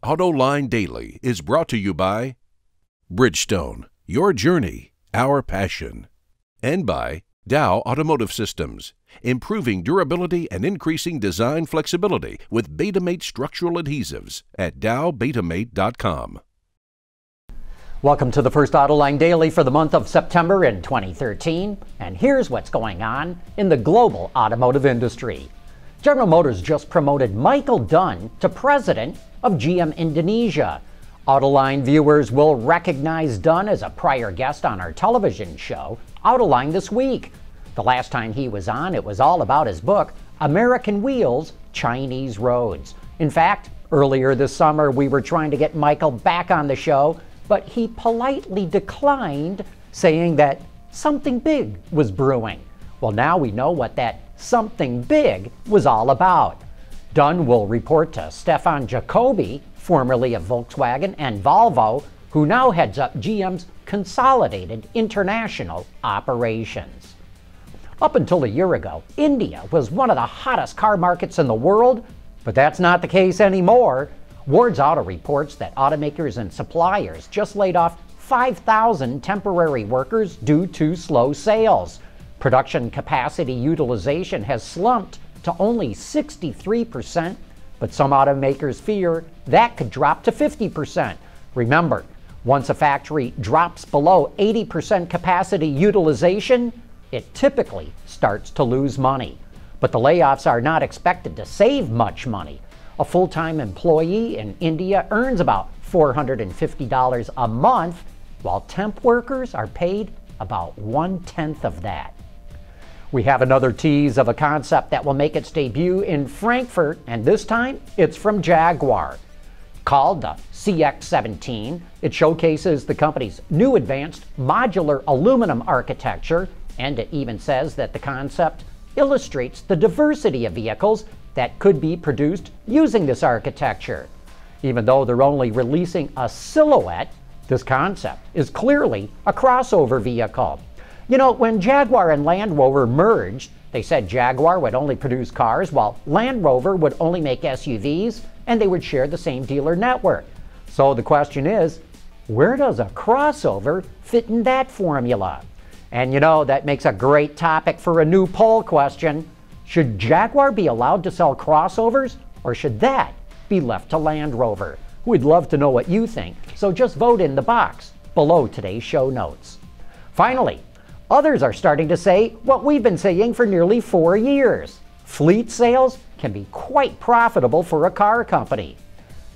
Autoline Daily is brought to you by Bridgestone, your journey, our passion, and by Dow Automotive Systems, improving durability and increasing design flexibility with Betamate structural adhesives at dowbetamate.com. Welcome to the first Autoline Daily for the month of September in 2013, and here's what's going on in the global automotive industry. General Motors just promoted Michael Dunne to president of GM Indonesia. Autoline viewers will recognize Dunne as a prior guest on our television show, Autoline This Week. The last time he was on, it was all about his book, American Wheels, Chinese Roads. In fact, earlier this summer, we were trying to get Michael back on the show, but he politely declined, saying that something big was brewing. Well, now we know what that something big was all about. Dunne will report to Stefan Jacobi, formerly of Volkswagen and Volvo, who now heads up GM's consolidated international operations. Up until a year ago, India was one of the hottest car markets in the world, but that's not the case anymore. Ward's Auto reports that automakers and suppliers just laid off 5,000 temporary workers due to slow sales. Production capacity utilization has slumped to only 63%, but some automakers fear that could drop to 50%. Remember, once a factory drops below 80% capacity utilization, it typically starts to lose money. But the layoffs are not expected to save much money. A full-time employee in India earns about $450 a month, while temp workers are paid about 1/10 of that. We have another tease of a concept that will make its debut in Frankfurt, and this time it's from Jaguar. Called the CX-17, it showcases the company's new advanced modular aluminum architecture, and it even says that the concept illustrates the diversity of vehicles that could be produced using this architecture. Even though they're only releasing a silhouette, this concept is clearly a crossover vehicle. You know, when Jaguar and Land Rover merged, they said Jaguar would only produce cars while Land Rover would only make SUVs, and they would share the same dealer network. So the question is, where does a crossover fit in that formula? And you know, that makes a great topic for a new poll question. Should Jaguar be allowed to sell crossovers, or should that be left to Land Rover? We'd love to know what you think, so just vote in the box below today's show notes. Finally, others are starting to say what we've been saying for nearly 4 years. Fleet sales can be quite profitable for a car company.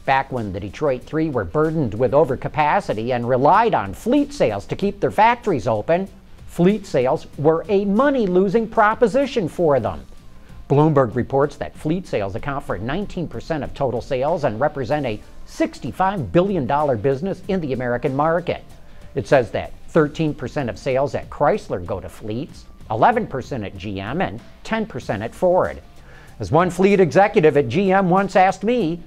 Back when the Detroit 3 were burdened with overcapacity and relied on fleet sales to keep their factories open, fleet sales were a money-losing proposition for them. Bloomberg reports that fleet sales account for 19% of total sales and represent a $65 billion business in the American market. It says that 13% of sales at Chrysler go to fleets, 11% at GM, and 10% at Ford. As one fleet executive at GM once asked me,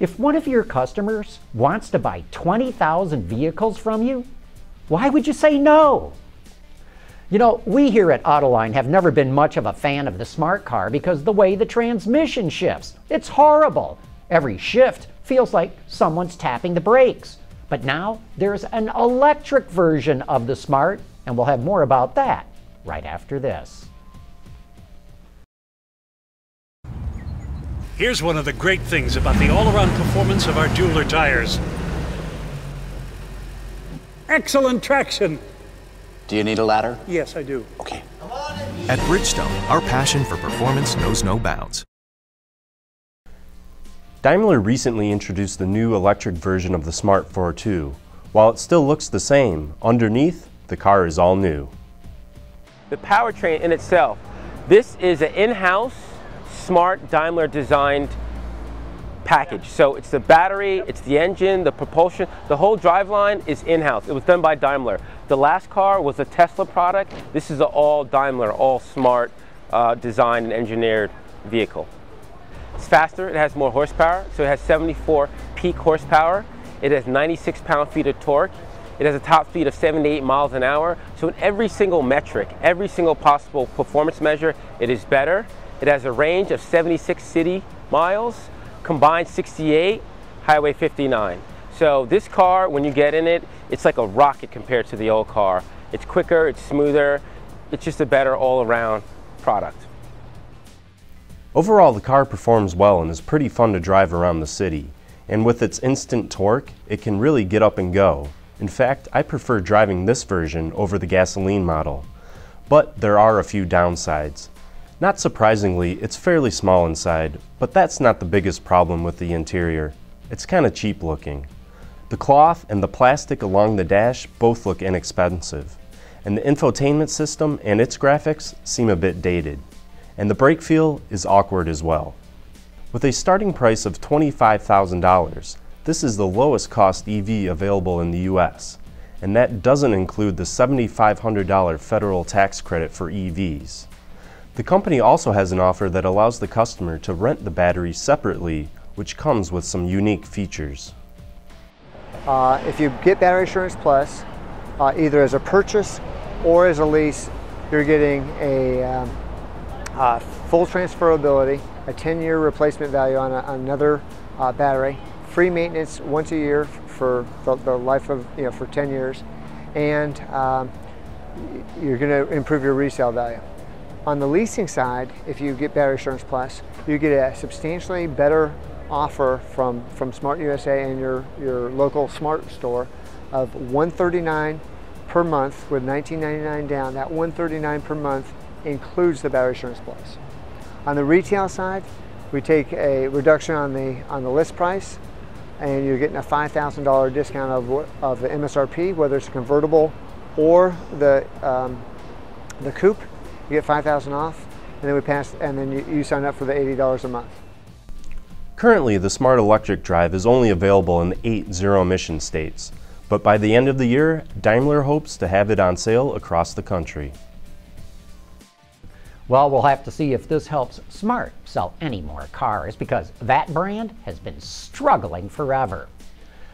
if one of your customers wants to buy 20,000 vehicles from you, why would you say no? You know, we here at Autoline have never been much of a fan of the smart car because the way the transmission shifts. It's horrible. Every shift feels like someone's tapping the brakes. But now there's an electric version of the Smart, and we'll have more about that right after this. Here's one of the great things about the all-around performance of our Jeweler tires. Excellent traction. Do you need a ladder? Yes, I do. Okay. At Bridgestone, our passion for performance knows no bounds. Daimler recently introduced the new electric version of the Smart fortwo. While it still looks the same, underneath, the car is all new. The powertrain in itself, this is an in-house, smart Daimler designed package. So it's the battery, it's the engine, the propulsion, the whole driveline is in-house. It was done by Daimler. The last car was a Tesla product. This is an all Daimler, all smart designed and engineered vehicle. It's faster, it has more horsepower, so it has 74 peak horsepower. It has 96 pound-feet of torque. It has a top speed of 78 miles an hour. So in every single metric, every single possible performance measure, it is better. It has a range of 76 city miles, combined 68, Highway 59. So this car, when you get in it, it's like a rocket compared to the old car. It's quicker, it's smoother, it's just a better all-around product. Overall, the car performs well and is pretty fun to drive around the city. And with its instant torque, it can really get up and go. In fact, I prefer driving this version over the gasoline model. But there are a few downsides. Not surprisingly, it's fairly small inside, but that's not the biggest problem with the interior. It's kind of cheap looking. The cloth and the plastic along the dash both look inexpensive, and the infotainment system and its graphics seem a bit dated, and the brake feel is awkward as well. With a starting price of $25,000, this is the lowest cost EV available in the US, and that doesn't include the $7,500 federal tax credit for EVs. The company also has an offer that allows the customer to rent the battery separately, which comes with some unique features. If you get Battery Assurance Plus, either as a purchase or as a lease, you're getting a full transferability, a 10-year replacement value on another battery, free maintenance once a year for the life of, for 10 years, and you're going to improve your resale value. On the leasing side, if you get Battery Assurance Plus, you get a substantially better offer from Smart USA and your local Smart store of $139 per month with $19.99 down. That $139 per month includes the Battery Assurance Plus. On the retail side, we take a reduction on the list price, and you're getting a $5,000 discount of the MSRP, whether it's a convertible or the coupe. You get $5,000 off, and then you sign up for the $80 a month. Currently, the Smart Electric Drive is only available in the 8 zero-emission states, but by the end of the year, Daimler hopes to have it on sale across the country. Well, we'll have to see if this helps Smart sell any more cars, because that brand has been struggling forever.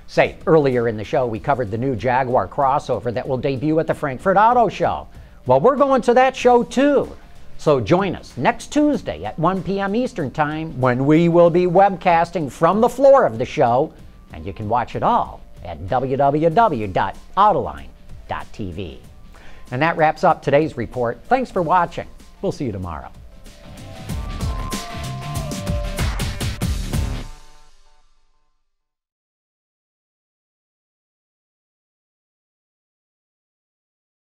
Say, earlier in the show, we covered the new Jaguar crossover that will debut at the Frankfurt Auto Show. Well, we're going to that show too. So join us next Tuesday at 1 p.m. Eastern Time when we will be webcasting from the floor of the show, and you can watch it all at www.autoline.tv. And that wraps up today's report. Thanks for watching. We'll see you tomorrow.